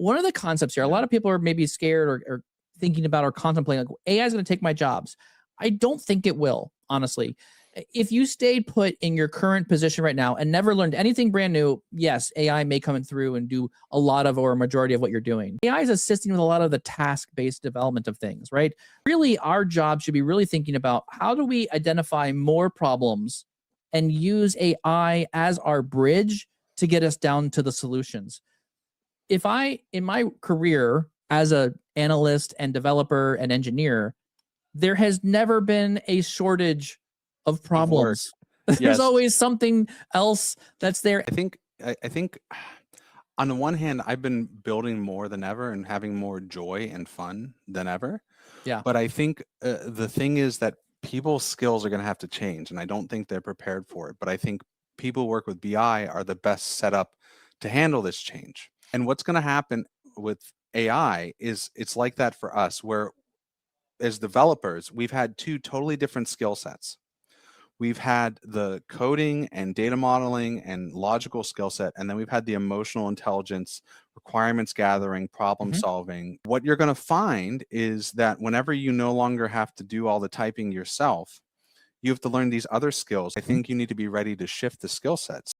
one of the concepts here, a lot of people are maybe scared or thinking about or contemplating like AI is going to take my jobs. I don't think it will, honestly. If you stayed put in your current position right now and never learned anything brand new, yes, AI may come through and do a lot of or a majority of what you're doing. AI is assisting with a lot of the task-based development of things, right? Really, our job should be really thinking about how do we identify more problems and use AI as our bridge to get us down to the solutions. If I, in my career as a analyst and developer and engineer, there has never been a shortage of problems. There's Yes. always something else that's there. I think on the one hand, I've been building more than ever and having more joy and fun than ever. Yeah. But I think the thing is that people's skills are going to have to change, and I don't think they're prepared for it. But I think people who work with BI are the best set up to handle this change. And what's going to happen with AI is it's like that for us, where as developers, we've had two totally different skill sets. We've had the coding and data modeling and logical skill set, and then we've had the emotional intelligence, requirements gathering, problem solving. What you're going to find is that whenever you no longer have to do all the typing yourself, you have to learn these other skills. I think you need to be ready to shift the skill sets.